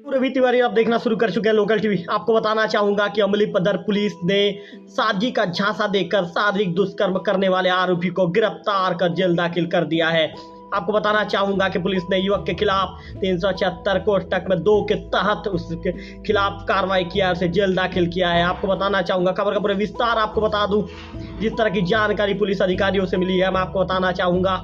रवि तिवारी आप देखना शुरू कर चुके हैं लोकल टीवी। आपको बताना चाहूंगा कि अमलीपदर पुलिस ने सादगी का झांसा देकर शारीरिक दुष्कर्म करने वाले आरोपी को गिरफ्तार कर जेल दाखिल कर दिया है। आपको बताना चाहूंगा कि पुलिस ने युवक के खिलाफ 376 कोष्टक में 2 के तहत उसके खिलाफ कार्रवाई किया है, उसे जेल दाखिल किया है। आपको बताना चाहूंगा, खबर का पूरा विस्तार आपको बता दूं। जिस तरह की जानकारी पुलिस अधिकारियों से मिली है, मैं आपको बताना चाहूंगा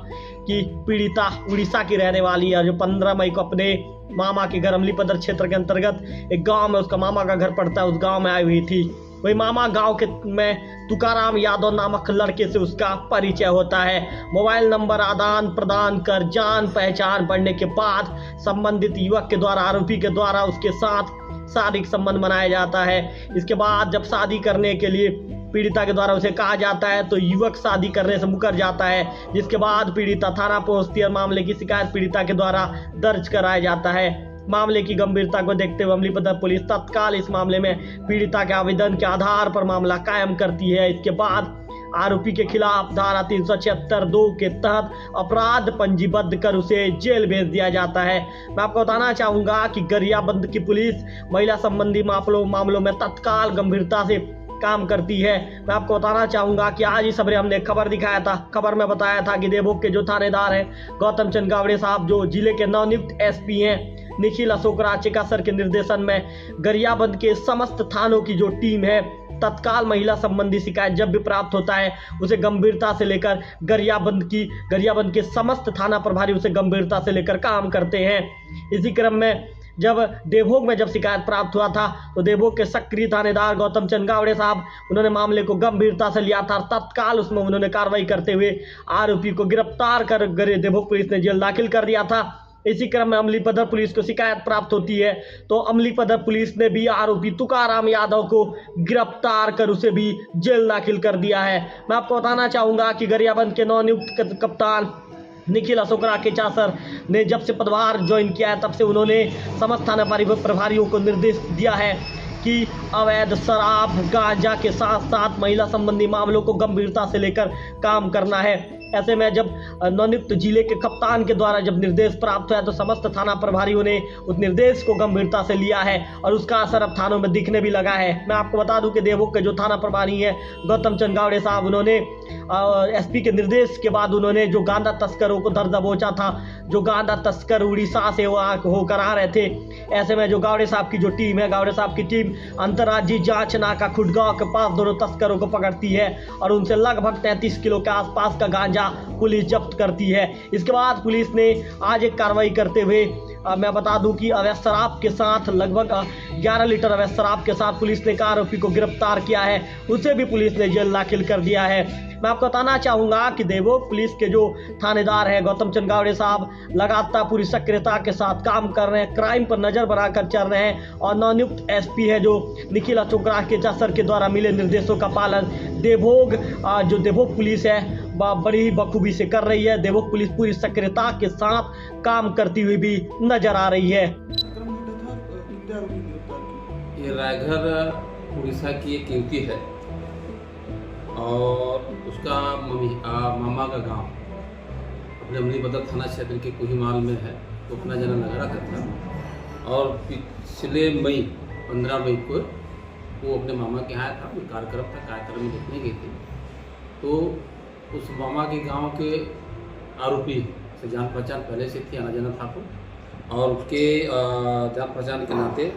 कि पीड़िता उड़ीसा की रहने वाली है, जो 15 मई को अपने मामा के घर अमलीपदर क्षेत्र के अंतर्गत एक गांव में उसका मामा का घर पड़ता है, उस गांव में आई हुई थी। वही मामा गांव के में तुकाराम यादव नामक लड़के से उसका परिचय होता है। मोबाइल नंबर आदान प्रदान कर जान पहचान बढ़ने के बाद संबंधित युवक के द्वारा आरोपी के द्वारा उसके साथ शारीरिक संबंध बनाया जाता है। इसके बाद जब शादी करने के लिए पीड़िता के द्वारा उसे कहा जाता है तो युवक शादी करने से मुकर जाता है, जिसके बाद पीड़िता थाना पहुंचती है और मामले की शिकायत पीड़िता के द्वारा दर्ज कराया जाता है। मामले की गंभीरता को देखते हुए अमलीपदर पुलिस तत्काल इस मामले में पीड़िता के आवेदन के आधार पर मामला कायम करती है। इसके बाद आरोपी के खिलाफ धारा 376(2) के तहत अपराध पंजीबद्ध कर उसे जेल भेज दिया जाता है। मैं आपको बताना चाहूंगा कि गरियाबंद की पुलिस महिला संबंधी मामलों में तत्काल गंभीरता से काम करती है। मैं आपको बताना चाहूंगा कि आज ही सवेरे हमने खबर दिखाया था, खबर में बताया था कि देवभोग के जो थानेदार हैं गौतम चंद गावड़े साहब, जो जिले के नवनियुक्त एसपी हैं निखिल अशोक राचेका सर के निर्देशन में गरियाबंद के समस्त थानों की जो टीम है तत्काल महिला संबंधी शिकायत जब भी प्राप्त होता है उसे गंभीरता से लेकर गरियाबंद के समस्त थाना प्रभारी उसे गंभीरता से लेकर काम करते हैं। इसी क्रम में जब देवभोग में जब शिकायत प्राप्त हुआ था तो देवभोग के सक्रिय थानेदार गौतम चंद गावड़े साहब उन्होंने मामले को गंभीरता से लिया था। तत्काल उसमें उन्होंने कार्रवाई करते हुए आरोपी को गिरफ्तार कर देवभोग पुलिस ने जेल दाखिल कर दिया था। इसी क्रम में अमलीपदर पुलिस को शिकायत प्राप्त होती है तो अमलीपदर पुलिस ने भी आरोपी तुकाराम यादव को गिरफ्तार कर उसे भी जेल दाखिल कर दिया है। मैं आपको बताना चाहूंगा कि गरियाबंद के नवनियुक्त कप्तान निखिल अशोक राचेका सर ने जब से पदभार ज्वाइन किया है तब से उन्होंने समस्त थाना प्रभारियों को निर्देश दिया है कि अवैध शराब गांजा के साथ साथ महिला संबंधी मामलों को गंभीरता से लेकर काम करना है। ऐसे में जब नवनियुक्त जिले के कप्तान के द्वारा जब निर्देश प्राप्त हुआ तो समस्त थाना प्रभारियों ने उस निर्देश को गंभीरता से लिया है और उसका असर अब थानों में दिखने भी लगा है। मैं आपको बता दूं कि देवभोग के जो थाना प्रभारी हैं गौतम चंद गावड़े साहब, उन्होंने एसपी के निर्देश के बाद उन्होंने जो गांजा तस्करों को धर दबोचा था, जो गांजा तस्कर उड़ीसा से होकर आ रहे थे, ऐसे में जो गावड़े साहब की जो टीम है, गावड़े साहब की टीम अंतर्राज्यीय जांच नाका खुडगांव के पास दोनों तस्करों को पकड़ती है और उनसे लगभग 33 किलो के आसपास का गांजा पुलिस जब्त करती है। इसके बाद पुलिस ने आज एक कार्रवाई करते हुए मैं बता दूं कि अवैध शराब के साथ लगभग 11 लीटर अवैध शराब के साथ पुलिस ने एक आरोपी को गिरफ्तार किया है, उसे भी पुलिस ने जेल दाखिल कर दिया है। मैं आपको बताना चाहूंगा कि देवभोग पुलिस के जो थानेदार हैं गौतम चंद गावड़े साहब लगातार पूरी सक्रियता के साथ काम कर रहे हैं, क्राइम पर नजर बनाकर चल रहे हैं और नवनियुक्त एसपी है जो निखिल अशोक राचेका सर के द्वारा मिले निर्देशों का पालन देवभोग पुलिस है बड़ी ही बखूबी से कर रही है। देवभोग पुलिस पूरी सक्रियता के साथ काम करती हुई भी नजर आ रही है। ये रायघर उड़ीसा की एक युवती है और उसका मामा का गांव अपने अमलीपदर थाना क्षेत्र के कोहिमाल में है। तो अपना जन्म नगरा का था और पिछले 15 मई को वो अपने मामा के यहाँ था, कोई कार्यक्रम में देखने गई थी। तो उस मामा के गांव के आरोपी से जान पहचान पहले से थी, आना जाना था को, और उसके जान पहचान के नाते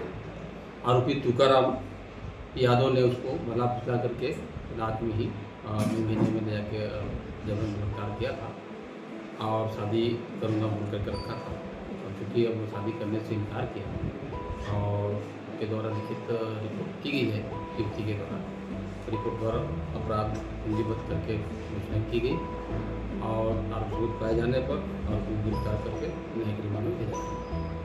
आरोपी तुकाराम यादव ने उसको भला फुसला करके रात में ही महीने में ले जाके जबरन गिरफ्तार किया था और शादी करूँगा बोल करके रखा था। और चूँकि अब वो शादी करने से इनकार किया और उनके द्वारा लिखित रिपोर्ट की गई है, युवती के द्वारा रिपोर्ट द्वारा अपराध पंजीबद्ध करके घोषणा की गई और आरोप पाए जाने पर आरोपी गिरफ्तार करके न्यायिक रिमांड में भेजा गया।